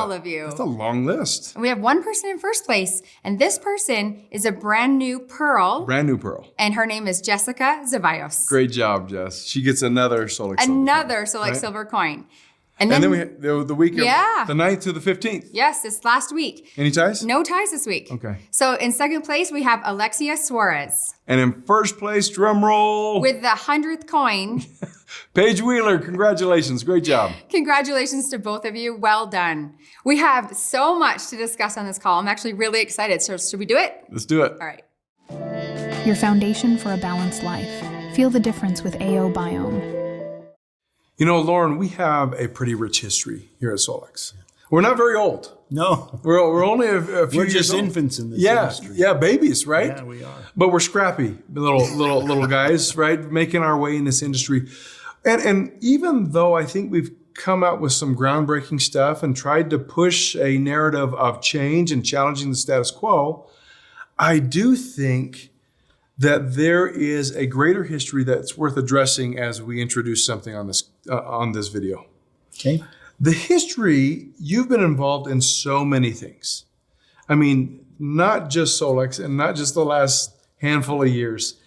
all of you. That's a long list. And we have one person in first place, and this person is a brand new Pearl. Brand new Pearl. And her name is Jessica Zavallos. Great job, Jess. She gets another Solex Silver coin. And then we had the week of Yeah. the 9th to the 15th. Yes, it's last week. Any ties? No ties this week. Okay. So in second place, we have Alexia Suarez. And in first place, drum roll. With the 100th coin. Paige Wheeler, congratulations. Great job. Congratulations to both of you. Well done. We have so much to discuss on this call. I'm actually really excited. So should we do it? Let's do it. All right. Your foundation for a balanced life. Feel the difference with AO Biome. You know, Loran, we have a pretty rich history here at Solex. We're not very old. No. We're only a few We're years just old. infants in this industry. Yeah, babies, right? Yeah, we are. But we're scrappy little guys, right? Making our way in this industry. And even though I think we've come out with some groundbreaking stuff and tried to push a narrative of change and challenging the status quo, I do think that there is a greater history that's worth addressing as we introduce something on this video. Okay. The history, you've been involved in so many things. I mean, not just Solex and not just the last handful of years.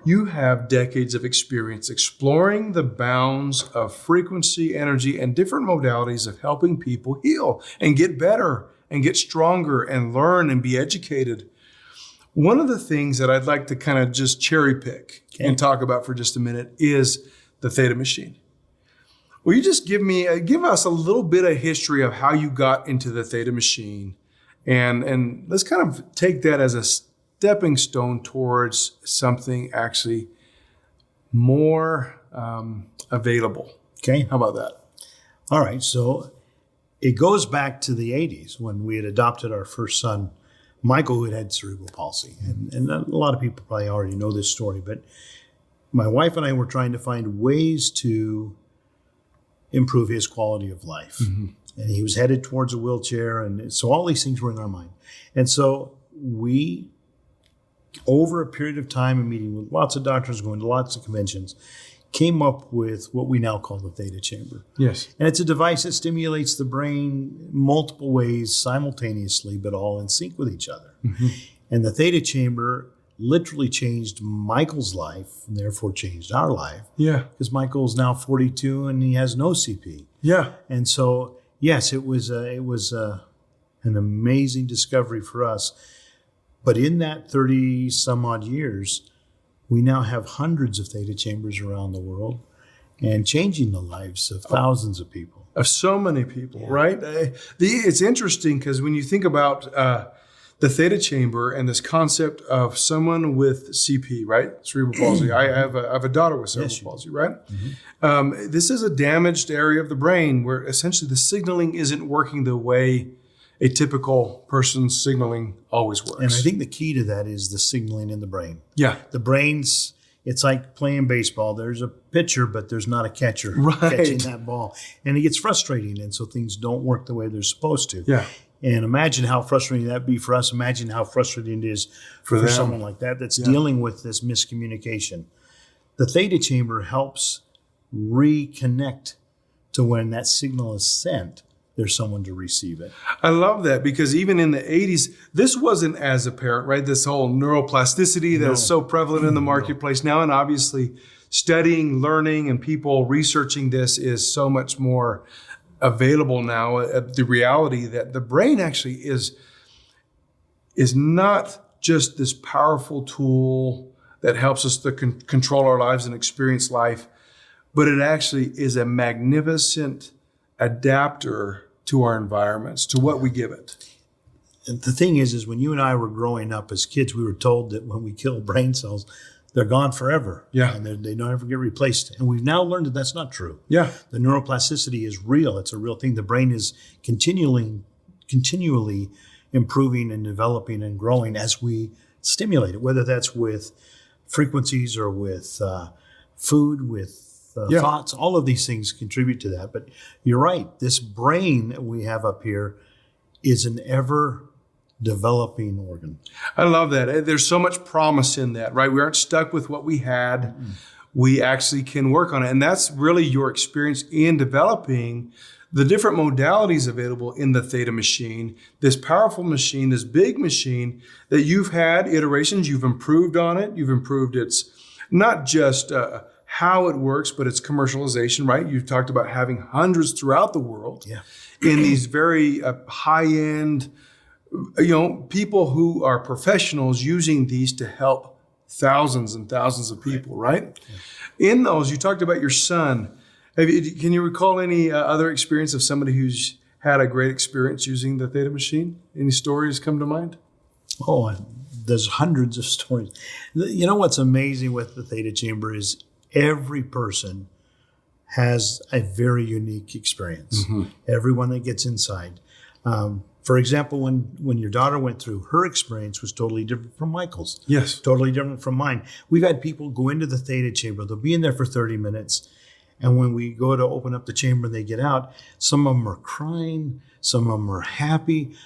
You have decades of experience exploring the bounds of frequency, energy, and different modalities of helping people heal and get better and get stronger and learn and be educated. One of the things that I'd like to kind of just cherry pick and talk about for just a minute is the Theta machine. Will you just give us a little bit of history of how you got into the Theta machine, and let's kind of take that as a stepping stone towards something actually more available. Okay. How about that? All right. So it goes back to the 80s when we had adopted our first son, Michael, who had cerebral palsy. And a lot of people probably already know this story, but my wife and I were trying to find ways to improve his quality of life. Mm-hmm. And he was headed towards a wheelchair. And so all these things were in our mind. And so we, over a period of time and meeting with lots of doctors, going to lots of conventions, came up with what we now call the Theta Chamber. Yes. And it's a device that stimulates the brain multiple ways simultaneously, but all in sync with each other. Mm-hmm. And the Theta Chamber literally changed Michael's life and therefore changed our life. Yeah. Because Michael's now 42 and he has no CP. Yeah. And so, yes, it was an amazing discovery for us. But in that 30 some odd years, we now have hundreds of Theta Chambers around the world and changing the lives of thousands of people. Of so many people, right? It's interesting because when you think about the Theta Chamber and this concept of someone with CP, right? Cerebral palsy. I have a daughter with cerebral palsy, right? Mm-hmm. This is a damaged area of the brain where essentially the signaling isn't working the way a typical person's signaling always works. And I think the key to that is the signaling in the brain. Yeah. The brain's, it's like playing baseball. There's a pitcher, but there's not a catcher right. catching that ball. And it gets frustrating, and so things don't work the way they're supposed to. Yeah. And imagine how frustrating that'd be for us. Imagine how frustrating it is for someone like that that's dealing with this miscommunication. The Theta Chamber helps reconnect to when that signal is sent, there's someone to receive it. I love that because even in the 80s, this wasn't as apparent, right? This whole neuroplasticity that is so prevalent in the marketplace now. And obviously studying, learning, and people researching this is so much more available now. The reality that the brain actually is not just this powerful tool that helps us to control our lives and experience life, but it actually is a magnificent adapter to our environments, to what we give it. And the thing is when you and I were growing up as kids, we were told that when we kill brain cells, they're gone forever. Yeah. And they don't ever get replaced. And we've now learned that that's not true. Yeah. The neuroplasticity is real. It's a real thing. The brain is continually improving and developing and growing as we stimulate it, whether that's with frequencies or with food, with thoughts. All of these things contribute to that. But you're right. This brain that we have up here is an ever developing organ. I love that. There's so much promise in that, right? We aren't stuck with what we had. Mm-hmm. We actually can work on it. And that's really your experience in developing the different modalities available in the Theta machine, this powerful machine, this big machine that you've had iterations, you've improved on it, you've improved its not just how it works, but its commercialization, right? You've talked about having hundreds throughout the world in these very high-end, people who are professionals using these to help thousands and thousands of people, right? In those, you talked about your son. Can you recall any other experience of somebody who's had a great experience using the Theta machine? Any stories come to mind? Oh, there's hundreds of stories. You know what's amazing with the Theta Chamber is every person has a very unique experience. Everyone that gets inside. For example, when your daughter went through, her experience was totally different from Michael's. Yes. Totally different from mine. We've had people go into the Theta Chamber. They'll be in there for 30 minutes. And when we go to open up the chamber and they get out, some of them are crying, some of them are happy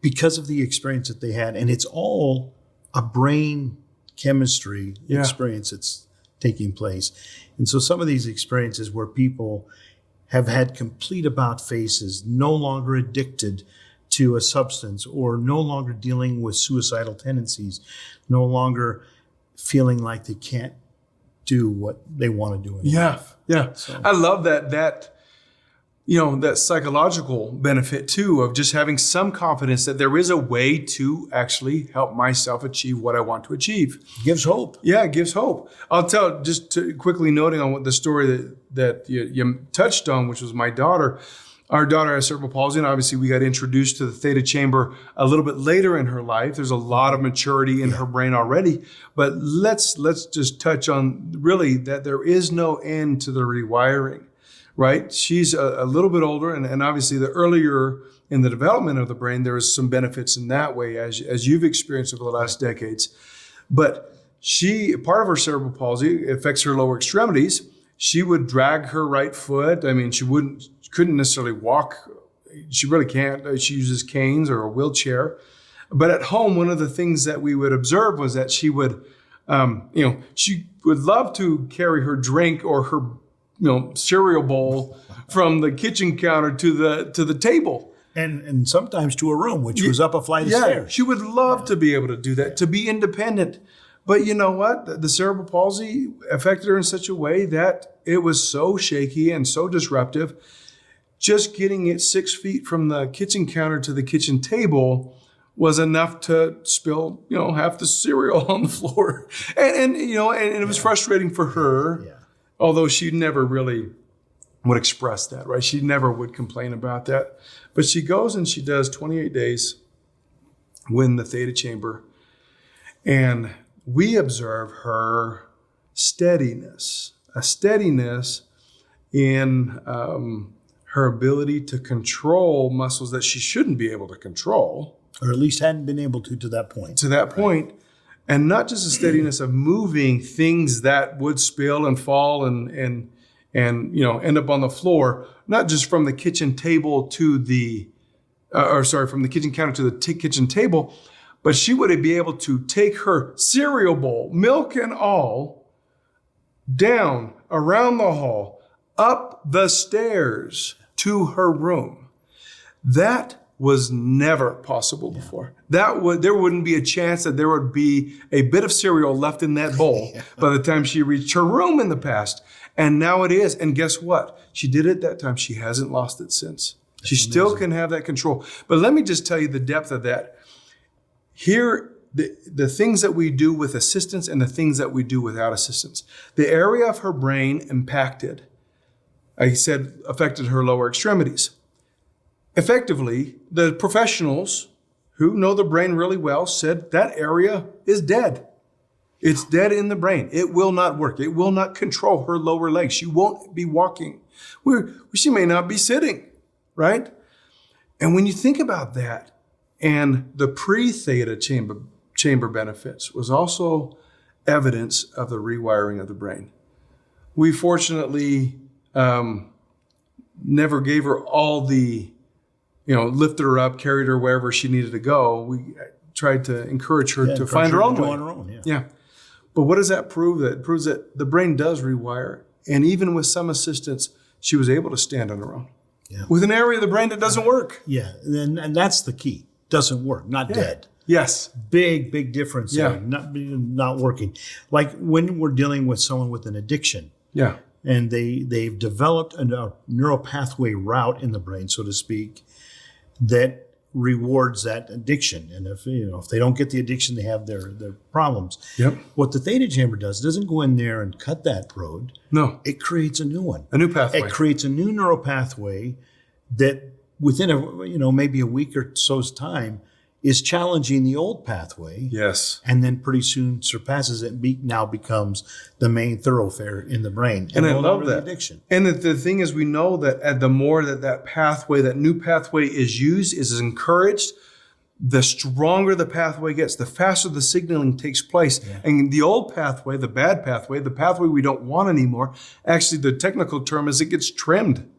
because of the experience that they had. And it's all a brain chemistry experience that's taking place. And so some of these experiences where people have had complete about faces, no longer addicted to a substance or no longer dealing with suicidal tendencies, no longer feeling like they can't do what they want to do in life. So. I love that psychological benefit too of just having some confidence that there is a way to actually help myself achieve what I want to achieve. Gives hope. Yeah, it gives hope. I'll tell, just to quickly noting on what the story that you touched on, which was my daughter. Our daughter has cerebral palsy, and obviously we got introduced to the Theta Chamber a little bit later in her life. There's a lot of maturity in her brain already, but let's just touch on really that there is no end to the rewiring, right? She's a little bit older, and obviously the earlier in the development of the brain, there is some benefits in that way, as you've experienced over the last decades. But part of her cerebral palsy affects her lower extremities. She would drag her right foot. I mean, she couldn't necessarily walk. She really can't. She uses canes or a wheelchair. But at home, one of the things that we would observe was that she would, she would love to carry her drink or her, cereal bowl from the kitchen counter to the table. And sometimes to a room, which was up a flight of stairs. She would love to be able to do that, to be independent. But you know what? The cerebral palsy affected her in such a way that it was so shaky and so disruptive. Just getting it 6 feet from the kitchen counter to the kitchen table was enough to spill, half the cereal on the floor. And it was frustrating for her, although she never really would express that, right? She never would complain about that. But she goes and she does 28 days in the Theta Chamber. And we observe her steadiness, a steadiness in her ability to control muscles that she shouldn't be able to control. Or at least hadn't been able to that point. To that point. And not just a steadiness of moving things that would spill and fall and end up on the floor, not just from the kitchen table to from the kitchen counter to the kitchen table, but she would be able to take her cereal bowl, milk and all, down around the hall, up the stairs to her room. That was never possible before. There wouldn't be a chance that there would be a bit of cereal left in that bowl by the time she reached her room in the past. And now it is. And guess what? She did it that time. She hasn't lost it since. She still can have that control. But let me just tell you the depth of that. Here, the things that we do with assistance and the things that we do without assistance. The area of her brain impacted, I said, affected her lower extremities. Effectively, the professionals who know the brain really well said that area is dead. It's dead in the brain. It will not work. It will not control her lower legs. She won't be walking. She may not be sitting, right? And when you think about that, and the pre-Theta chamber benefits was also evidence of the rewiring of the brain. We fortunately never gave her all the, lifted her up, carried her wherever she needed to go. We tried to encourage her to find her own way. On her own, yeah. But what does that prove? That proves that the brain does rewire. And even with some assistance, she was able to stand on her own. Yeah. With an area of the brain that doesn't work. Yeah, and that's the key. Doesn't work, not dead. Yes. Big difference Yeah. there, not working. Like when we're dealing with someone with an addiction, Yeah. and they've developed a neural pathway route in the brain, so to speak, that rewards that addiction. And if they don't get the addiction, they have their problems. Yep. What the Theta Chamber does doesn't go in there and cut that road. No. It creates a new one. A new pathway. It creates a new neural pathway that within maybe a week or so's time is challenging the old pathway. Yes. And then pretty soon surpasses it, now becomes the main thoroughfare in the brain. And I no love longer the that. addiction. And the thing is, we know that the more that pathway, that new pathway is used, is encouraged, the stronger the pathway gets, the faster the signaling takes place. Yeah. And the old pathway, the bad pathway, the pathway we don't want anymore, actually the technical term is it gets trimmed.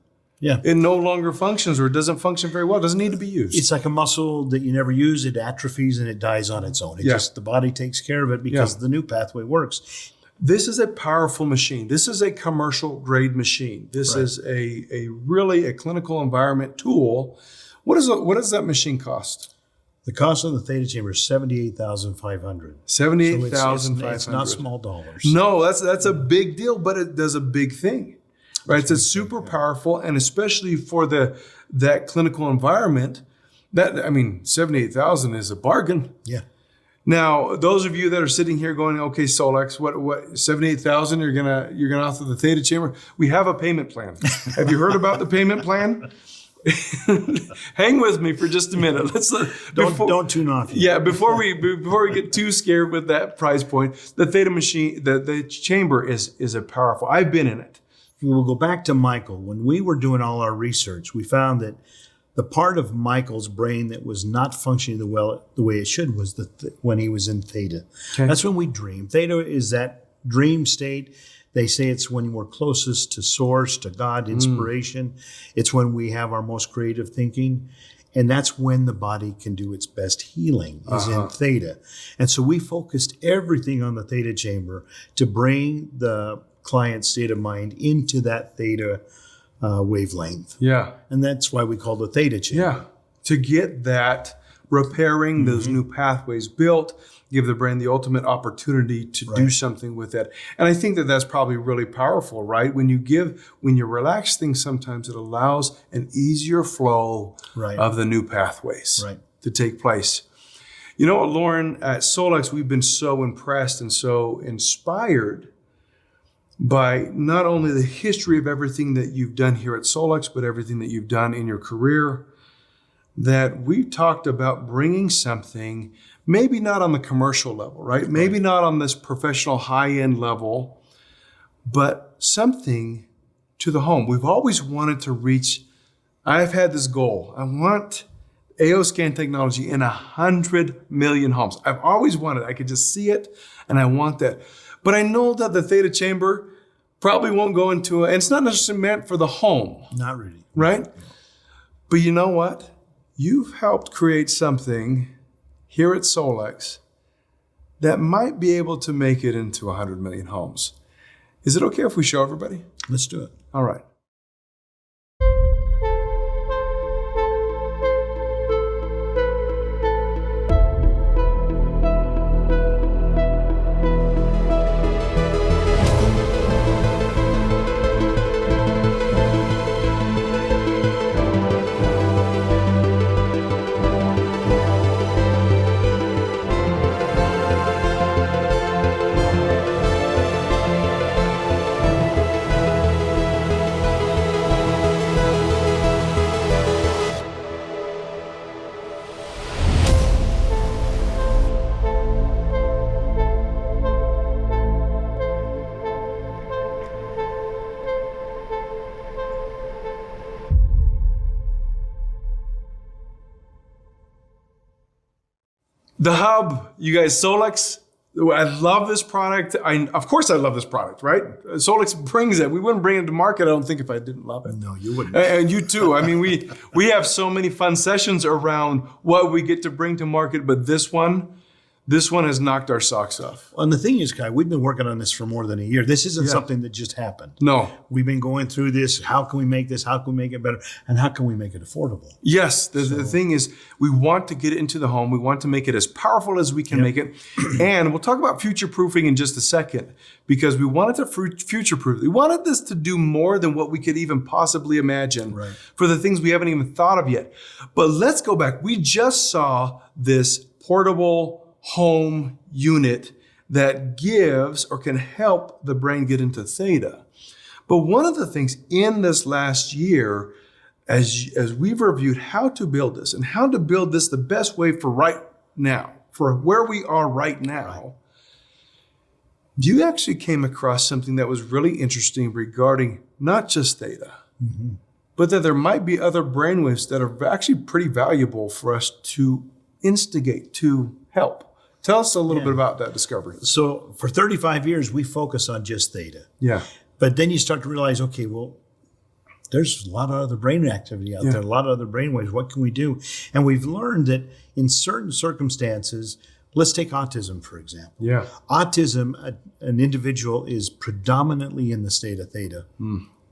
Yeah. It no longer functions, or it doesn't function very well. It doesn't need to be used. It's like a muscle that you never use. It atrophies and it dies on its own. The body takes care of it because the new pathway works. This is a powerful machine. This is a commercial grade machine. This is a really clinical environment tool. What does that machine cost? The cost of the Theta Chamber is $78,500. $78,500. It's not small dollars. No, that's a big deal, but it does a big thing. Right, it's super powerful, and especially for that clinical environment. $78,000 is a bargain. Yeah. Now, those of you that are sitting here going, "Okay, Solex, what $78,000? You're gonna offer the Theta Chamber?" We have a payment plan. Have you heard about the payment plan? Hang with me for just a minute. Don't tune off. Yeah, before we get too scared with that price point, the Theta machine, the chamber is a powerful. I've been in it. We'll go back to Michael. When we were doing all our research, we found that the part of Michael's brain that was not functioning the way it should was when he was in theta. Okay. That's when we dream. Theta is that dream state. They say it's when we're closest to source, to God, inspiration. It's when we have our most creative thinking. And that's when the body can do its best healing, is in theta. And so we focused everything on the Theta Chamber to bring the client's state of mind into that theta wavelength. Yeah. And that's why we call it the Theta Chamber. Yeah. To get that repairing, those new pathways built, give the brain the ultimate opportunity to do something with that. And I think that's probably really powerful, right? When you relax things, sometimes it allows an easier flow of the new pathways to take place. You know what, Loran, at Solex, we've been so impressed and so inspired by not only the history of everything that you've done here at Solex, but everything that you've done in your career, that we've talked about bringing something, maybe not on the commercial level, right? Maybe not on this professional high-end level, but something to the home. We've always wanted to reach, I've had this goal. I want AO scan technology in 100 million homes. I've always wanted, I could just see it, and I want that. But I know that the Theta Chamber probably won't go into and it's not necessarily meant for the home. Not really. Right? But you know what? You've helped create something here at Solex that might be able to make it into 100 million homes. Is it okay if we show everybody? Let's do it. All right. The hub, you guys, Solex, I love this product. Of course I love this product, right? Solex brings it. We wouldn't bring it to market, I don't think, if I didn't love it. No, you wouldn't. And you too. I mean, we have so many fun sessions around what we get to bring to market, but this one, This one has knocked our socks off. And the thing is, Kai, we've been working on this for more than a year. This isn't Yeah. something that just happened. No. We've been going through this. How can we make this? How can we make it better? And how can we make it affordable? Yes, the thing is, we want to get it into the home. We want to make it as powerful as we can make it. And we'll talk about future-proofing in just a second, because we wanted to future-proof. We wanted this to do more than what we could even possibly imagine for the things we haven't even thought of yet. But let's go back. We just saw this portable home unit that gives or can help the brain get into theta. But one of the things in this last year, as we've reviewed how to build this and how to build this the best way for right now, for where we are right now, you actually came across something that was really interesting regarding not just theta, but that there might be other brainwaves that are actually pretty valuable for us to instigate, to help. Tell us a little bit about that discovery. So for 35 years, we focus on just theta. Yeah. But then you start to realize, okay, well, there's a lot of other brain activity out there, a lot of other brain waves. What can we do? And we've learned that in certain circumstances, let's take autism, for example. Yeah. Autism, an individual is predominantly in the state of theta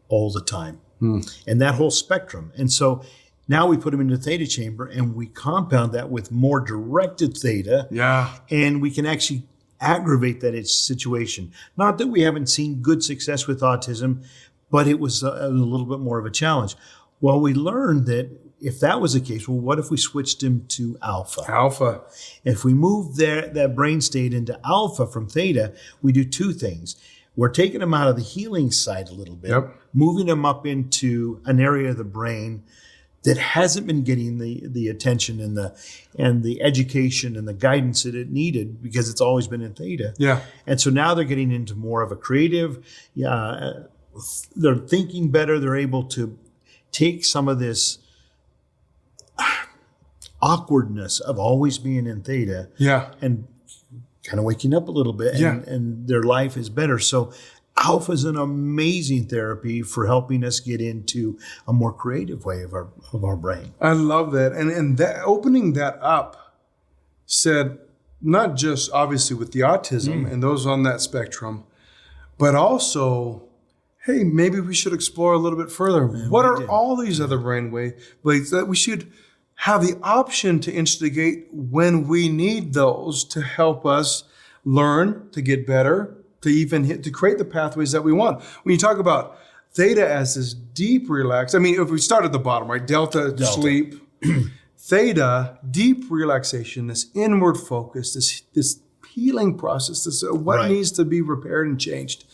all the time. And that whole spectrum. And so now we put them into the Theta Chamber and we compound that with more directed theta. Yeah. And we can actually aggravate that situation. Not that we haven't seen good success with autism, but it was a little bit more of a challenge. Well, we learned that if that was the case, well, what if we switched him to alpha? Alpha. If we move that brain state into alpha from theta, we do two things. We're taking him out of the healing side a little bit, moving him up into an area of the brain that hasn't been getting the attention and the education and the guidance that it needed because it's always been in theta. Yeah. And so now they're getting into more of a creative, they're thinking better. They're able to take some of this awkwardness of always being in theta and kind of waking up a little bit and their life is better. So alpha is an amazing therapy for helping us get into a more creative way of our brain. I love that. And that opening that up said, not just obviously with the autism and those on that spectrum, but also, hey, maybe we should explore a little bit further. What are all these other brainwaves that we should have the option to instigate when we need those to help us learn, to get better, to even to create the pathways that we want. When you talk about theta as this deep relax, I mean, if we start at the bottom, right? Delta. Sleep. Theta, deep relaxation, this inward focus, this healing process, this what needs to be repaired and changed.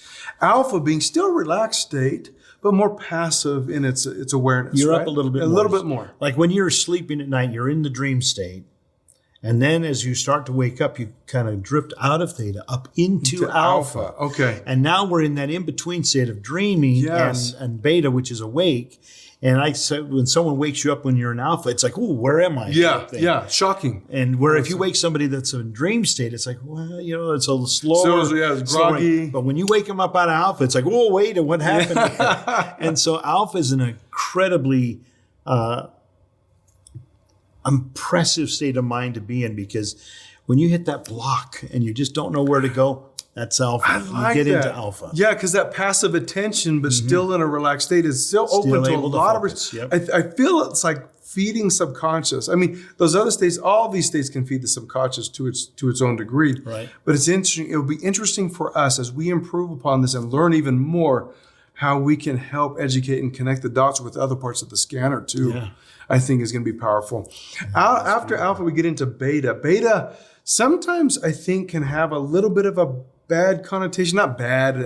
Alpha being still relaxed state, but more passive in its awareness. You're up a little bit more. A little bit more. Like when you're sleeping at night, you're in the dream state. And then as you start to wake up, you kind of drift out of theta up into alpha. Okay. And now we're in that in-between state of dreaming and beta, which is awake. And I said, when someone wakes you up when you're in alpha, it's like, oh, where am I? Yeah, shocking. And where if you wake somebody that's in dream state, it's like, well, it's a little slower. So, it's groggy. But when you wake them up out of alpha, it's like, oh, wait, what happened? And so alpha is an incredibly impressive state of mind to be in, because when you hit that block and you just don't know where to go, that's alpha. I like you get that. into alpha. Yeah, because that passive attention, but still in a relaxed state, is still open to a lot of it. I feel it's like feeding subconscious. I mean, those other states, all these states can feed the subconscious to its own degree. Right. But it's interesting. It will be interesting for us as we improve upon this and learn even more how we can help educate and connect the dots with other parts of the scanner too. Yeah. I think is going to be powerful. After alpha, we get into beta. Beta sometimes I think can have a little bit of a bad connotation, not bad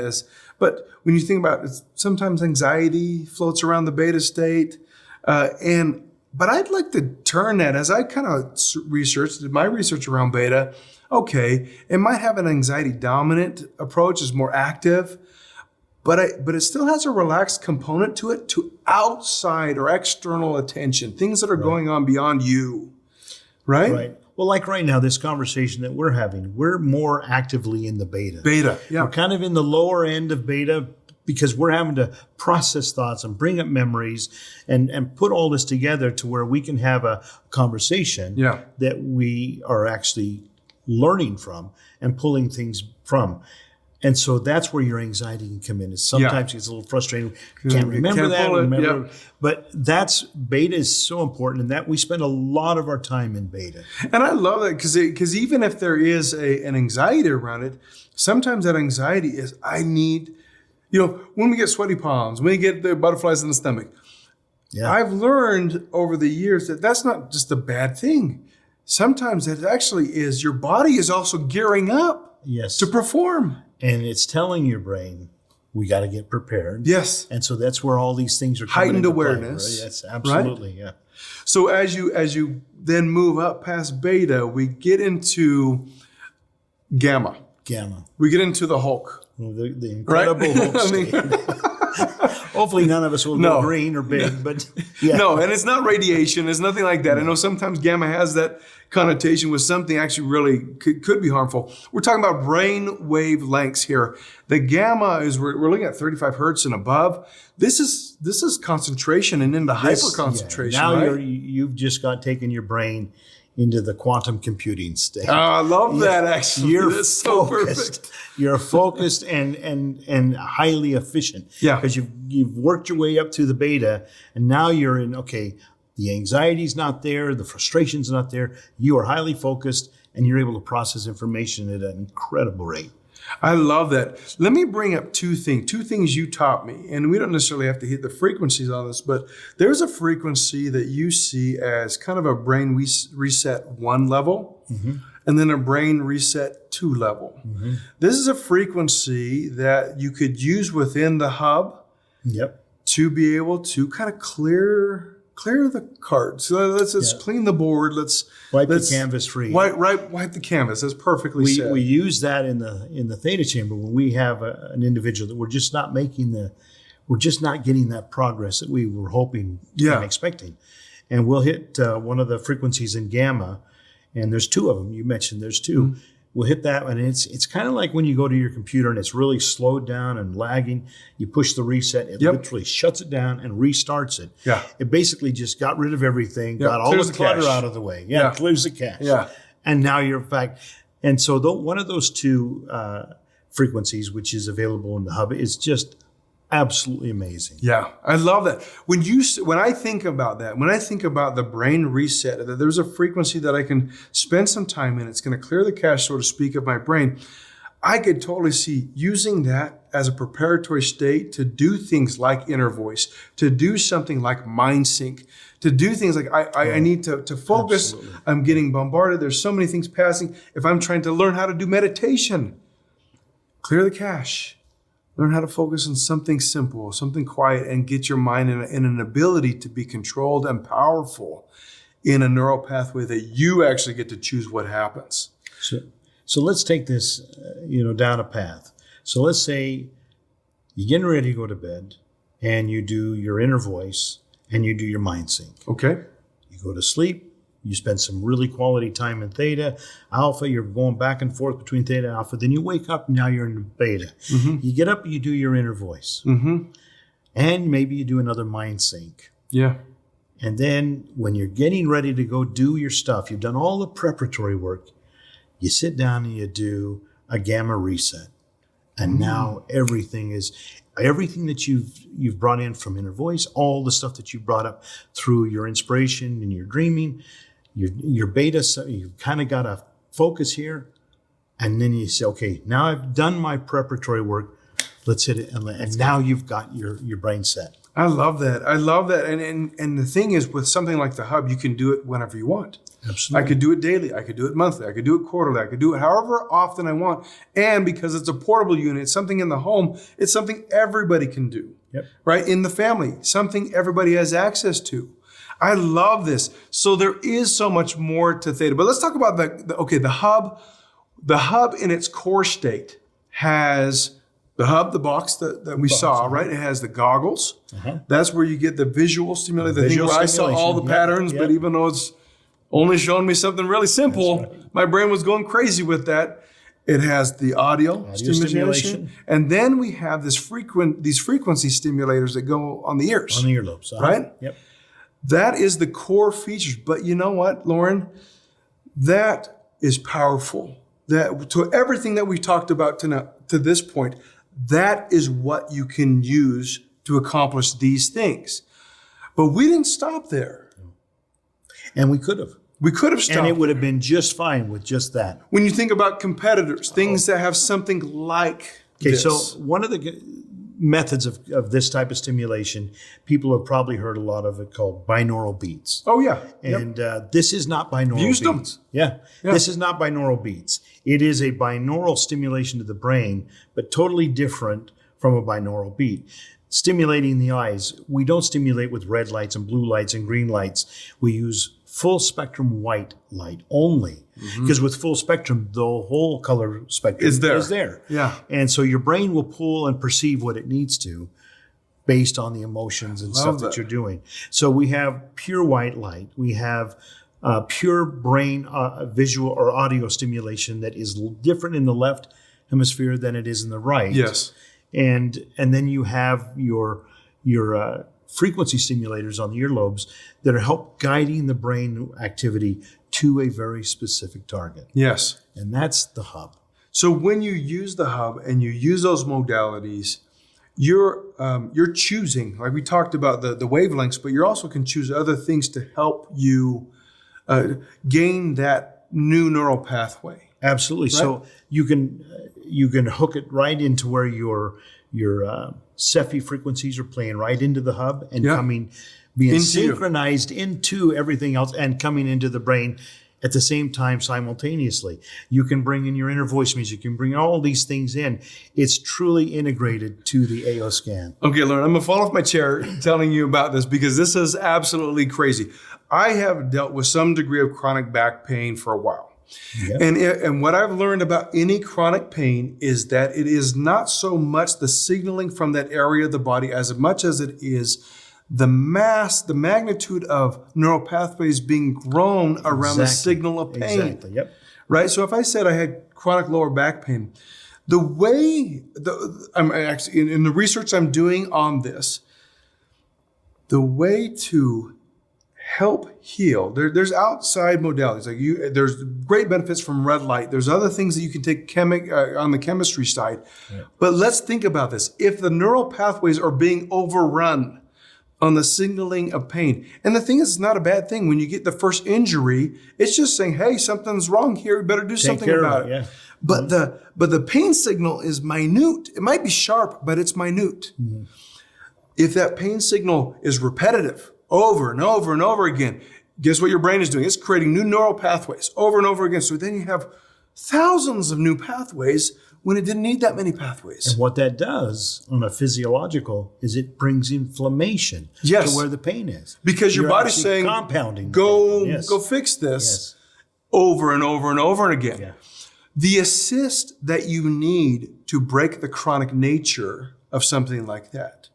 but when you think about it, sometimes anxiety floats around the beta state. But I'd like to turn that, as I kind of did my research around beta, okay, it might have an anxiety dominant approach, is more active, but it still has a relaxed component to it, to outside or external attention, things that are going on beyond you, right? Right. Well, like right now, this conversation that we're having, we're more actively in the beta. Beta, yeah. We're kind of in the lower end of beta because we're having to process thoughts and bring up memories and put all this together to where we can have a conversation that we are actually learning from and pulling things from. And so that's where your anxiety can come in. Sometimes it's a little frustrating. Can't remember that. Yep. But beta is so important, and that we spend a lot of our time in beta. And I love that because even if there is an anxiety around it, sometimes that anxiety is, I need, when we get sweaty palms, when we get the butterflies in the stomach, I've learned over the years that that's not just a bad thing. Sometimes it actually is, your body is also gearing up to perform. And it's telling your brain, we got to get prepared. Yes. And so that's where all these things are coming heightened into awareness. Play, right? Yes, absolutely. Right? Yeah. So as you then move up past beta, we get into gamma. We get into the Hulk. Well, the incredible Hulk state. Hopefully none of us will go green or big, but No, and it's not radiation. It's nothing like that. I know sometimes gamma has that connotation with something actually really could be harmful. We're talking about brain wave lengths here. The gamma is, we're looking at 35 hertz and above. This is concentration and into hyperconcentration. Now you've just got taken your brain into the quantum computing state. Oh, I love that actually. You're so focused. perfect. You're focused and highly efficient. Yeah. Because you've worked your way up to the beta, and now you're in, the anxiety's not there, the frustration's not there. You are highly focused, and you're able to process information at an incredible rate. I love that. Let me bring up two things you taught me, and we don't necessarily have to hit the frequencies on this, but there's a frequency that you see as kind of a brain reset 1 level, and then a brain reset 2 level. This is a frequency that you could use within the hub to be able to kind of clear the cards. So let's just clean the board. Let's wipe the canvas free. Wipe the canvas. That's perfectly said. We use that in the Theta Chamber when we have an individual that we're just not getting that progress that we were hoping and expecting. And we'll hit one of the frequencies in gamma, and there's 2 of them. You mentioned there's 2. We'll hit that, and it's kind of like when you go to your computer and it's really slowed down and lagging. You push the reset, it literally shuts it down and restarts it. Yeah. It basically just got rid of everything, got all the clutter out of the way. Clears the cache. Yeah. And now you're back. And so one of those 2 frequencies, which is available in the hub, is just absolutely amazing. Yeah, I love that. When I think about that, when I think about the brain reset, that there's a frequency that I can spend some time in, it's going to clear the cache, so to speak, of my brain. I could totally see using that as a preparatory state to do things like inner voice, to do something like mind sync, to do things like I need to focus. Absolutely. I'm getting bombarded. There's so many things passing. If I'm trying to learn how to do meditation, clear the cache. Learn how to focus on something simple, something quiet, and get your mind in an ability to be controlled and powerful in a neural pathway that you actually get to choose what happens. So let's take this, down a path. So let's say you're getting ready to go to bed, and you do your inner voice, and you do your mind sync. Okay. You go to sleep. You spend some really quality time in Theta, Alpha. You're going back and forth between Theta and Alpha. Then you wake up, and now you're in Beta. You get up, you do your inner voice. And maybe you do another mind sync. Yeah. And then when you're getting ready to go do your stuff, you've done all the preparatory work, you sit down and you do a gamma reset. And now everything that you've brought in from inner voice, all the stuff that you brought up through your inspiration and your dreaming, your beta, so you've kind of got to focus here. And then you say, okay, now I've done my preparatory work. Let's hit it. And now you've got your brain set. I love that. And the thing is, with something like the hub, you can do it whenever you want. Absolutely. I could do it daily. I could do it monthly. I could do it quarterly. I could do it however often I want. And because it's a portable unit, it's something in the home, it's something everybody can do. Yep. Right? In the family, something everybody has access to. I love this. So there is so much more to Theta. But let's talk about the hub. The hub in its core state has the hub, the box that we saw, right? It has the goggles. That's where you get the visual stimulation. The thing where I saw all the patterns, but even though it's only showing me something really simple, my brain was going crazy with that. It has the audio stimulation. And then we have these frequency stimulators that go on the ears. On the earlobes. Right? Yep. That is the core features. But you know what, Loran? That is powerful. That to everything that we talked about to this point, that is what you can use to accomplish these things. But we didn't stop there. And we could have. We could have stopped. And it would have been just fine with just that. When you think about competitors, things that have something like this. So one of the methods of this type of stimulation, people have probably heard a lot of it called binaural beats. Oh, yeah. And this is not binaural Used them. beats. Yeah. This is not binaural beats. It is a binaural stimulation to the brain, but totally different from a binaural beat. Stimulating the eyes, we don't stimulate with red lights and blue lights and green lights. We use full spectrum white light only. Because with full spectrum, the whole color spectrum is there. Yeah. And so your brain will pull and perceive what it needs to based on the emotions and stuff that you're doing. So we have pure white light. We have pure brain visual or audio stimulation that is different in the left hemisphere than it is in the right. Yes. And then you have your frequency stimulators on the earlobes that are help guiding the brain activity to a very specific target. Yes. And that's the hub. So when you use the hub and you use those modalities, you're choosing, like we talked about the wavelengths, but you also can choose other things to help you gain that new neural pathway. Absolutely. Right? So you can hook it right into where your Cepheid frequencies are playing right into the hub and being synchronized into everything else and coming into the brain at the same time simultaneously. You can bring in your inner voice music. You can bring all these things in. It's truly integrated to the AO scan. Okay, Loran, I'm going to fall off my chair telling you about this because this is absolutely crazy. I have dealt with some degree of chronic back pain for a while. Yep. And what I've learned about any chronic pain is that it is not so much the signaling from that area of the body as much as it is the magnitude of neural pathways being grown around the signal of pain. Exactly, yep. Right? So if I said I had chronic lower back pain, I'm actually in the research I'm doing on this, the way to help heal. There's outside modalities. There's great benefits from red light. There's other things that you can take on the chemistry side. Yeah. But let's think about this. If the neural pathways are being overrun on the signaling of pain, and the thing is, it's not a bad thing. When you get the first injury, it's just saying, hey, something's wrong here. We better do something about it. Yeah. But the pain signal is minute. It might be sharp, but it's minute. Mm-hmm. If that pain signal is repetitive, over and over and over again, guess what your brain is doing? It's creating new neural pathways over and over again. So then you have thousands of new pathways when it didn't need that many pathways. And what that does on a physiological is it brings inflammation to where the pain is. Because your body's saying, compounding. Go fix this over and over and over again. Yeah. The assist that you need to break the chronic nature of something like that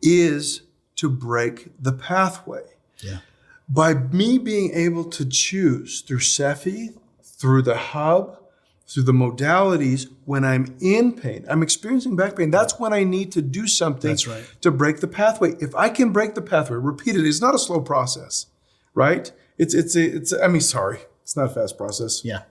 is to break the pathway. Yeah. By me being able to choose through Cepheid, through the hub, through the modalities, when I'm in pain, I'm experiencing back pain, that's when I need to do something to break the pathway. If I can break the pathway, repeatedly, it's not a slow process, right? It's not a fast process. Yeah.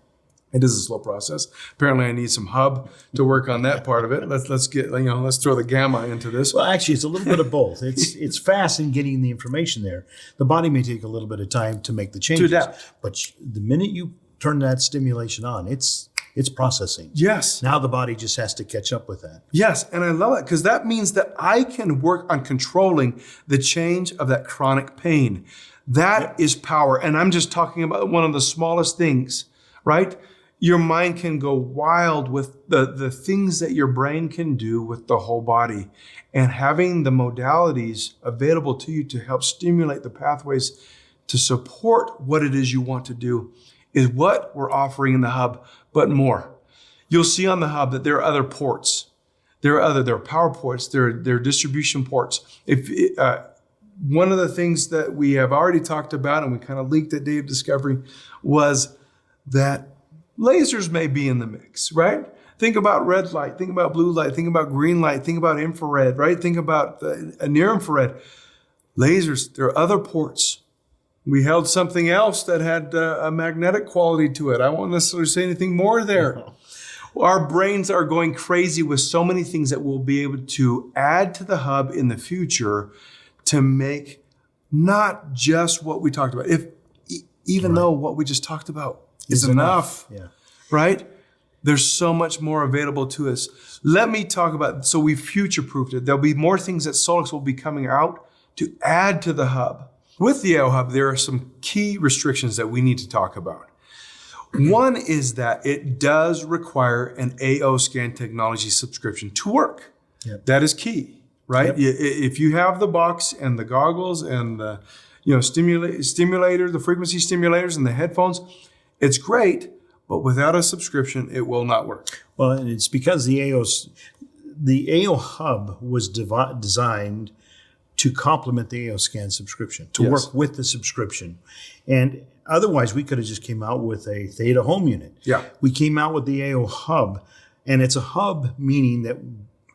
It is a slow process. Apparently, I need some hub to work on that part of it. Let's throw the gamma into this. Well, actually, it's a little bit of both. It's fast in getting the information there. The body may take a little bit of time to make the changes. To adapt. But the minute you turn that stimulation on, it's processing. Yes. Now the body just has to catch up with that. Yes, and I love it because that means that I can work on controlling the change of that chronic pain. That is power. And I'm just talking about one of the smallest things, right? Your mind can go wild with the things that your brain can do with the whole body. And having the modalities available to you to help stimulate the pathways to support what it is you want to do is what we're offering in the hub, but more. You'll see on the hub that there are other ports. There are power ports. There are distribution ports. One of the things that we have already talked about, and we kind of leaked at Day of Discovery, was that lasers may be in the mix, right? Think about red light, think about blue light, think about green light, think about infrared, right? Think about near infrared. Lasers, there are other ports We held something else that had a magnetic quality to it. I won't necessarily say anything more there. Our brains are going crazy with so many things that we'll be able to add to the hub in the future to make not just what we talked about. Even though what we just talked about is enough, right? There's so much more available to us. Let me talk about, so we future-proofed it. There'll be more things that Solex will be coming out to add to the hub. With the AO Hub, there are some key restrictions that we need to talk about. One is that it does require an AO scan technology subscription to work. Yep. That is key, right? Yep. If you have the box and the goggles and the stimulator, the frequency stimulators and the headphones, it's great, but without a subscription, it will not work. Well, and it's because the AO Hub was designed to complement the AO Scan subscription, to work with the subscription. And otherwise, we could have just came out with a Theta home unit. Yeah. We came out with the AO Hub, and it's a hub meaning that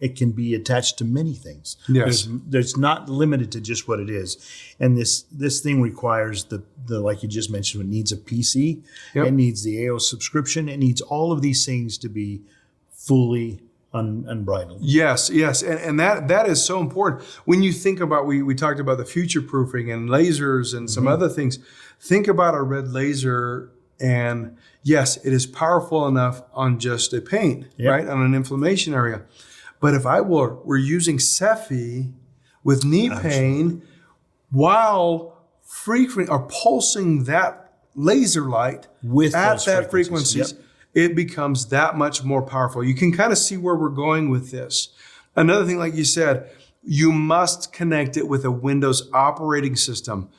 it can be attached to many things. Yes. There's not limited to just what it is. And this thing requires the like you just mentioned, it needs a PC, it needs the AO subscription, it needs all of these things to be fully unbridled. Yes. And that is so important. When you think about, we talked about the future proofing and lasers and some other things. Think about a red laser, and yes, it is powerful enough on just a pain, right? On an inflammation area. But if we're using Cephi with knee pain while pulsing that laser light at that frequencies, it becomes that much more powerful. You can kind of see where we're going with this. Another thing, like you said, you must connect it with a Windows operating system.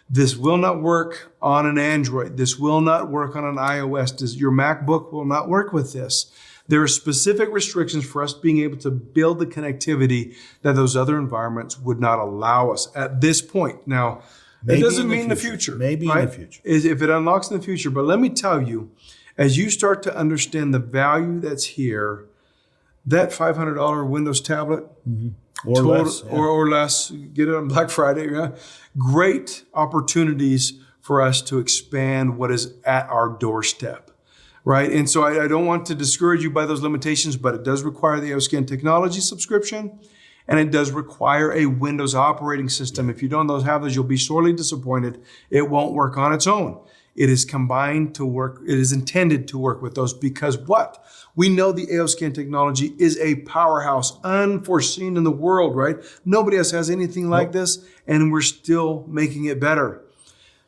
This will not work on an Android. This will not work on an iOS. Your MacBook will not work with this. There are specific restrictions for us being able to build the connectivity that those other environments would not allow us at this point. Now, it doesn't mean in the future. Maybe right? in the future. If it unlocks in the future. But let me tell you, as you start to understand the value that's here, that $500 Windows tablet, or less, get it on Black Friday, great opportunities for us to expand what is at our doorstep, right? And so I don't want to discourage you by those limitations, but it does require the AOScan technology subscription, and it does require a Windows operating system. If you don't have those, you'll be sorely disappointed. It won't work on its own. It is combined to work. It is intended to work with those because what? We know the AOScan technology is a powerhouse, unforeseen in the world, right? Nobody else has anything like this, and we're still making it better.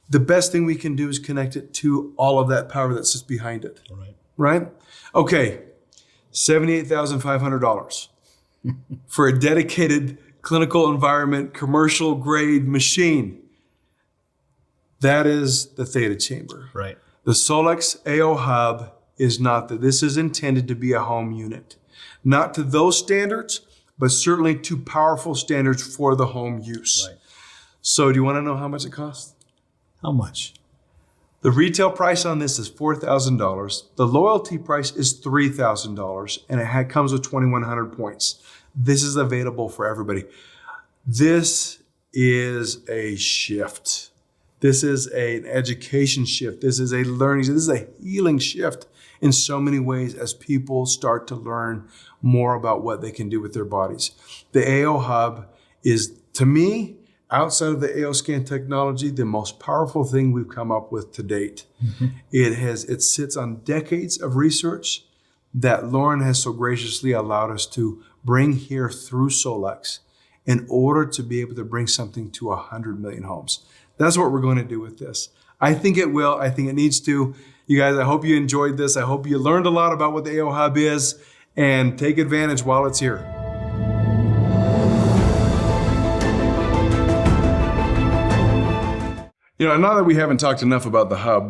The best thing we can do is connect it to all of that power that sits behind it. Right? Okay, $78,500 for a dedicated clinical environment, commercial grade machine. That is the Theta Chamber. Right. The Solex AO Hub is not that. This is intended to be a home unit. Not to those standards, but certainly to powerful standards for the home use. Right. So do you want to know how much it costs? How much? The retail price on this is $4,000. The loyalty price is $3,000, and it comes with 2,100 points. This is available for everybody. This is a shift. This is an education shift. This is a learning. This is a healing shift in so many ways as people start to learn more about what they can do with their bodies. The AO Hub is, to me, outside of the AOScan technology, the most powerful thing we've come up with to date. It sits on decades of research that Loran has so graciously allowed us to bring here through Solex in order to be able to bring something to 100 million homes. That's what we're going to do with this. I think it will. I think it needs to. You guys, I hope you enjoyed this. I hope you learned a lot about what the AO Hub is, and take advantage while it's here. You know, now that we haven't talked enough about the hub,